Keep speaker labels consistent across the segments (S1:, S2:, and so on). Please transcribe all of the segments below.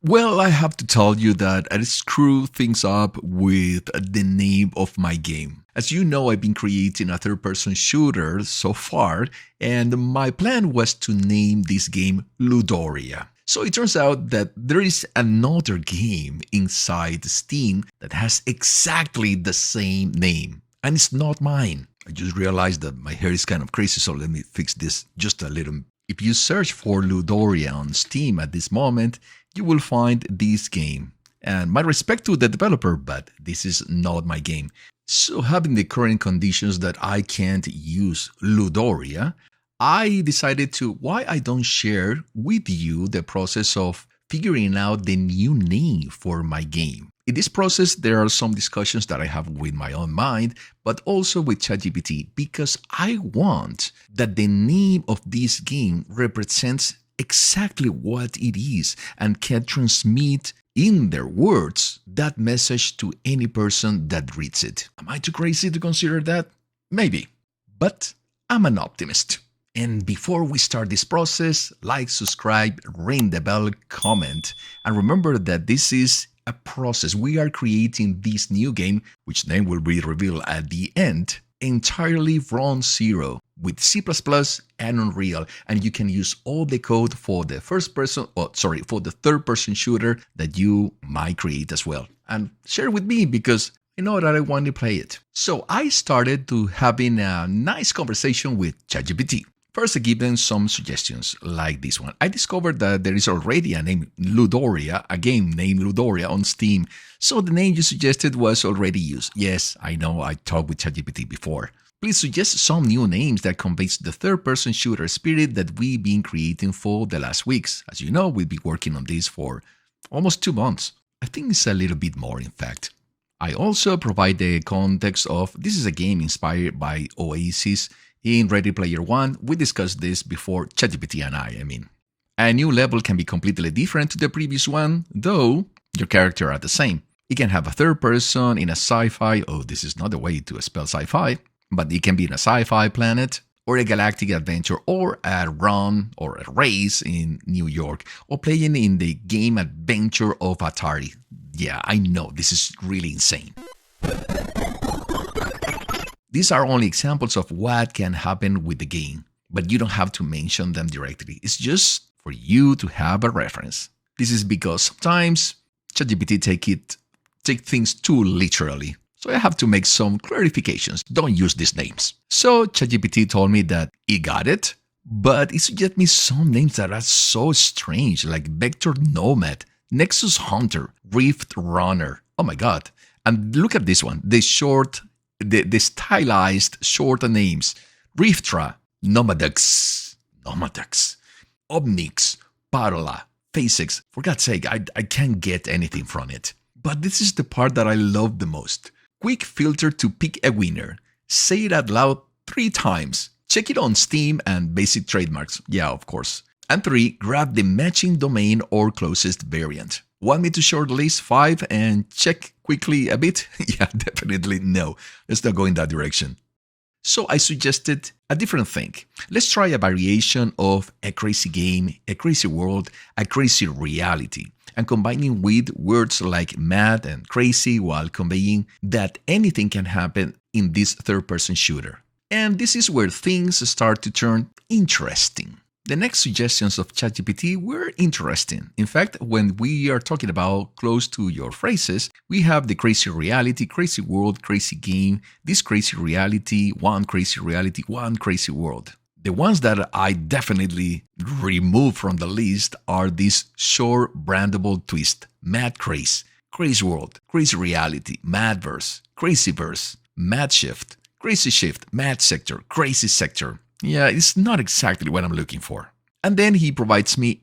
S1: Well, I have to tell you that I screw things up with the name of my game. As you know, I've been creating a third-person shooter so far, and my plan was to name this game Ludoria. So it turns out that there is another game inside Steam that has exactly the same name, and it's not mine. I just realized that my hair is kind of crazy, so let me fix this just a little. If you search for Ludoria on Steam at this moment, you will find this game. And my respect to the developer, but this is not my game. So having the current conditions that I can't use Ludoria, I decided to why I don't share with you the process of figuring out the new name for my game. In this process, there are some discussions that I have with my own mind, but also with ChatGPT, because I want that the name of this game represents exactly what it is and can transmit in their words that message to any person that reads it. Am I too crazy to consider that? Maybe, but I'm an optimist. And before we start this process, like, subscribe, ring the bell, comment, and remember that this is a process. We are creating this new game, which name will be revealed at the end, entirely from zero with C++ and Unreal, and you can use all the code for the for the third-person shooter that you might create as well. And share with me because I know that I want to play it. So I started to having a nice conversation with ChatGPT. First, I give them some suggestions like this one. I discovered that there is already a name Ludoria, a game named Ludoria on Steam. So the name you suggested was already used. Yes, I know I talked with ChatGPT before. Please suggest some new names that conveys the third-person shooter spirit that we've been creating for the last weeks. As you know, we've been working on this for almost 2 months. I think it's a little bit more, in fact. I also provide the context of this is a game inspired by Oasis in Ready Player One. We discussed this before, ChatGPT and I mean. A new level can be completely different to the previous one, though your character are the same. It can have a third person in a sci-fi, this is not the way to spell sci-fi, but it can be in a sci-fi planet, or a galactic adventure, or a run or a race in New York, or playing in the game adventure of Atari. Yeah, I know, this is really insane. These are only examples of what can happen with the game, but you don't have to mention them directly. It's just for you to have a reference. This is because sometimes ChatGPT take things too literally. So I have to make some clarifications. Don't use these names. So ChatGPT told me that it got it, but it suggested me some names that are so strange, like Vector Nomad, Nexus Hunter, Rift Runner. Oh my God. And look at this one, the stylized short names: Riftra, Nomadux, Omnix, Parola, Phasex. For God's sake, I can't get anything from it. But this is the part that I love the most. Quick filter to pick a winner. Say it out loud 3 times. Check it on Steam and basic trademarks. Yeah, of course. And 3, grab the matching domain or closest variant. Want me to shortlist 5 and check quickly a bit? Yeah, definitely no. Let's not go in that direction. So I suggested a different thing. Let's try a variation of a crazy game, a crazy world, a crazy reality, and combining with words like mad and crazy while conveying that anything can happen in this third-person shooter. And this is where things start to turn interesting. The next suggestions of ChatGPT were interesting. In fact, when we are talking about close to your phrases, we have the crazy reality, crazy world, crazy game, this crazy reality, one crazy reality, one crazy world. The ones that I definitely remove from the list are this short brandable twist: Mad Craze, Crazy World, Crazy Reality, Madverse, Crazyverse, Mad Shift, Crazy Shift, Mad Sector, Crazy Sector. Yeah, it's not exactly what I'm looking for. And then it provides me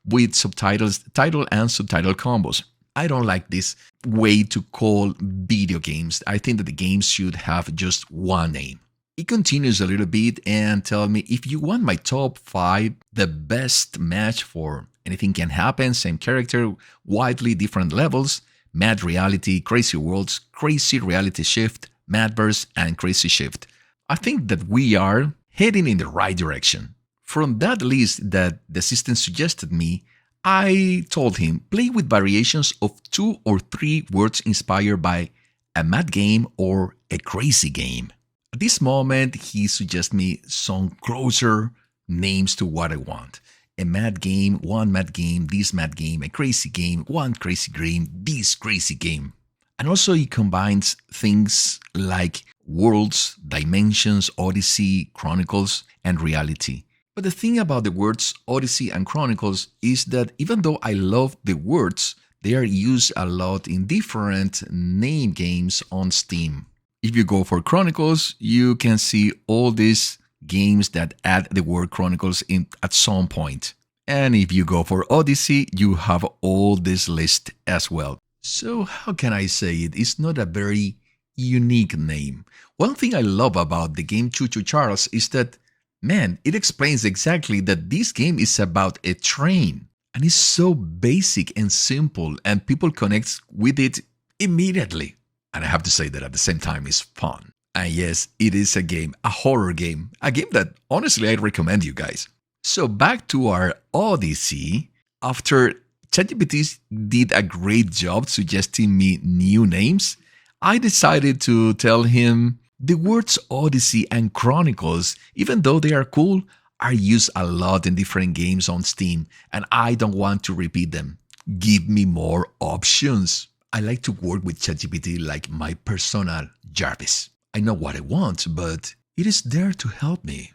S1: with subtitles, title and subtitle combos. I don't like this way to call video games. I think that the games should have just one name. It continues a little bit and tells me, if you want my top 5, the best match for anything can happen, same character, widely different levels: Mad Reality, Crazy Worlds, Crazy Reality Shift, Madverse, and Crazy Shift. I think that we are heading in the right direction. From that list that the system suggested me, I told him, play with variations of 2 or 3 words inspired by a mad game or a crazy game. At this moment, he suggests me some closer names to what I want. A mad game, one mad game, this mad game, a crazy game, one crazy game, this crazy game. And also he combines things like worlds, dimensions, Odyssey, Chronicles, and reality. But the thing about the words Odyssey and Chronicles is that even though I love the words, they are used a lot in different name games on Steam. If you go for Chronicles, you can see all these games that add the word Chronicles in at some point. And if you go for Odyssey, you have all this list as well. So how can I say it? It's not a very unique name. One thing I love about the game Choo Choo Charles is that, man, it explains exactly that this game is about a train. And it's so basic and simple, and people connect with it immediately. And I have to say that at the same time, it's fun. And yes, it is a game, a horror game, a game that honestly I recommend you guys. So back to our Odyssey. After ChatGPT did a great job suggesting me new names, I decided to tell him the words Odyssey and Chronicles, even though they are cool, are used a lot in different games on Steam, and I don't want to repeat them. Give me more options. I like to work with ChatGPT like my personal Jarvis. I know what I want, but it is there to help me.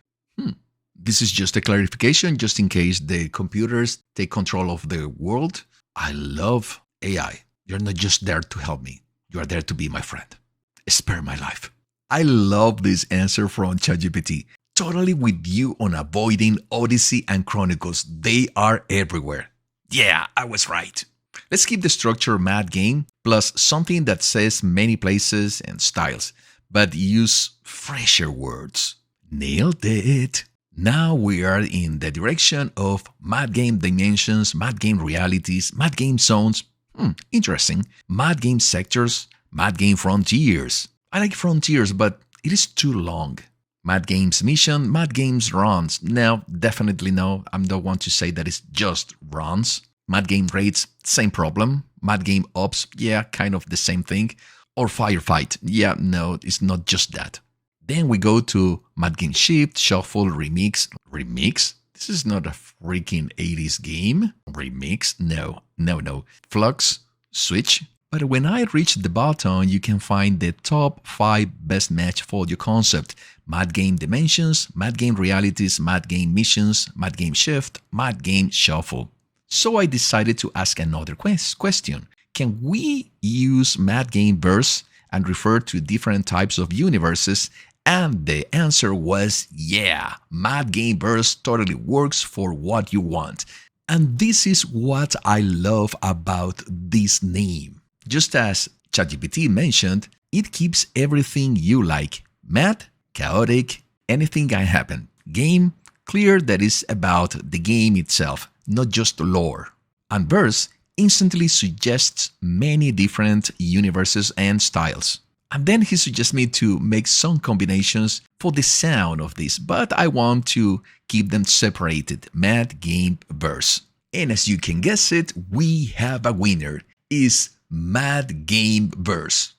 S1: This is just a clarification, just in case the computers take control of the world. I love AI. You're not just there to help me. You are there to be my friend. Spare my life. I love this answer from ChatGPT. Totally with you on avoiding Odyssey and Chronicles. They are everywhere. Yeah, I was right. Let's keep the structure mad game plus something that says many places and styles, but use fresher words. Nailed it. Now we are in the direction of mad game dimensions, mad game realities, mad game zones. Interesting. Mad game sectors, mad game frontiers. I like frontiers, but it is too long. Mad Games mission, Mad Games runs. No, definitely no. I don't want to say that it's just runs. Mad Game raids, same problem. Mad Game ops, yeah, kind of the same thing. Or firefight, yeah, no, it's not just that. Then we go to Mad Game Shift, Shuffle, Remix. Remix? This is not a freaking 80s game. Remix? No. Flux, Switch. But when I reach the bottom, you can find the top 5 best match for your concept. Mad Game Dimensions, Mad Game Realities, Mad Game Missions, Mad Game Shift, Mad Game Shuffle. So I decided to ask another question. Can we use Mad Gameverse and refer to different types of universes? And the answer was yeah, Mad Gameverse totally works for what you want. And this is what I love about this name. Just as ChatGPT mentioned, it keeps everything you like. Mad, chaotic, anything can happen. Game, clear that is about the game itself, not just lore. And Verse instantly suggests many different universes and styles. And then he suggests me to make some combinations for the sound of this, but I want to keep them separated. Mad Gameverse. And as you can guess it, we have a winner. Is Mad Gameverse.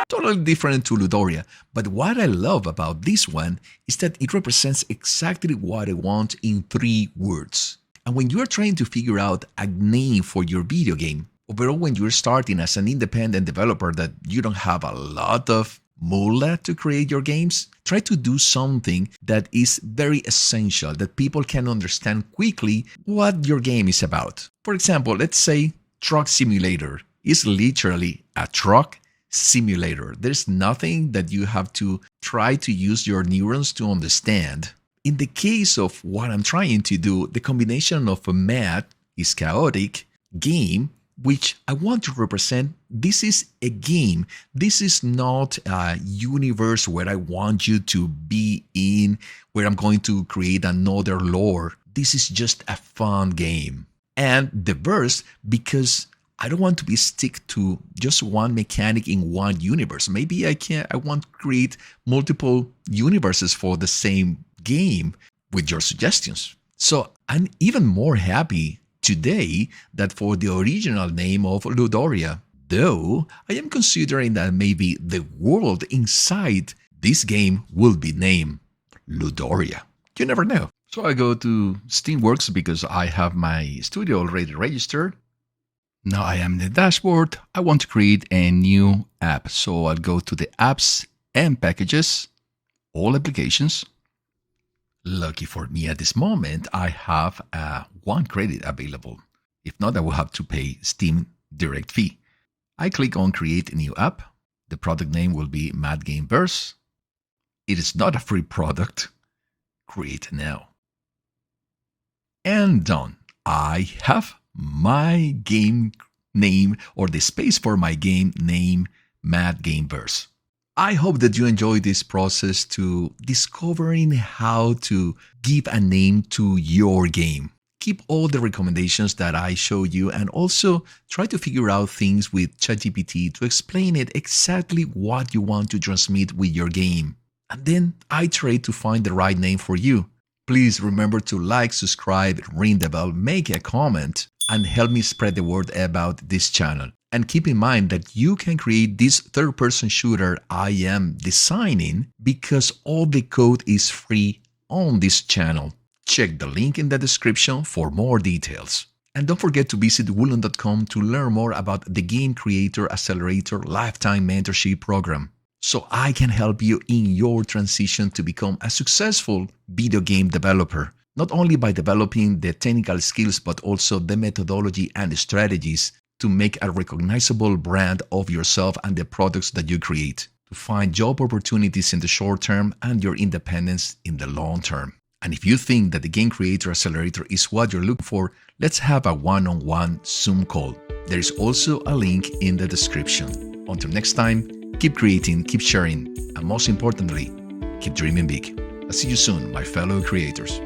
S1: Totally different to Ludoria, but what I love about this one is that it represents exactly what I want in 3 words. And when you're trying to figure out a name for your video game, overall when you're starting as an independent developer that you don't have a lot of moolah to create your games, try to do something that is very essential, that people can understand quickly what your game is about. For example, let's say Truck Simulator is literally a truck simulator. There's nothing that you have to try to use your neurons to understand. In the case of what I'm trying to do, the combination of a mad is chaotic, game, which I want to represent, this is a game. This is not a universe where I want you to be in, where I'm going to create another lore. This is just a fun game. And the verse, because I don't want to be stick to just one mechanic in one universe. Maybe I want to create multiple universes for the same game with your suggestions. So I'm even more happy today that for the original name of Ludoria, though I am considering that maybe the world inside this game will be named Ludoria. You never know. So I go to Steamworks because I have my studio already registered. Now I am in the dashboard. I want to create a new app. So I'll go to the apps and packages, all applications. Lucky for me at this moment, I have 1 credit available. If not, I will have to pay Steam direct fee. I click on create a new app. The product name will be Mad Gameverse. It is not a free product. Create now. And done. I have my game name, or the space for my game name, Mad Gameverse. I hope that you enjoy this process to discovering how to give a name to your game. Keep all the recommendations that I show you and also try to figure out things with ChatGPT to explain it exactly what you want to transmit with your game. And then iterate to find the right name for you. Please remember to like, subscribe, ring the bell, make a comment, and help me spread the word about this channel. And keep in mind that you can create this third-person shooter I am designing because all the code is free on this channel. Check the link in the description for more details. And don't forget to visit woolon.com to learn more about the Game Creator Accelerator Lifetime Mentorship Program, so I can help you in your transition to become a successful video game developer, not only by developing the technical skills but also the methodology and strategies to make a recognizable brand of yourself and the products that you create, to find job opportunities in the short term and your independence in the long term. And if you think that the Game Creator Accelerator is what you're looking for, let's have a one-on-one Zoom call. There is also a link in the description. Until next time, keep creating, keep sharing, and most importantly, keep dreaming big. I'll see you soon, my fellow creators.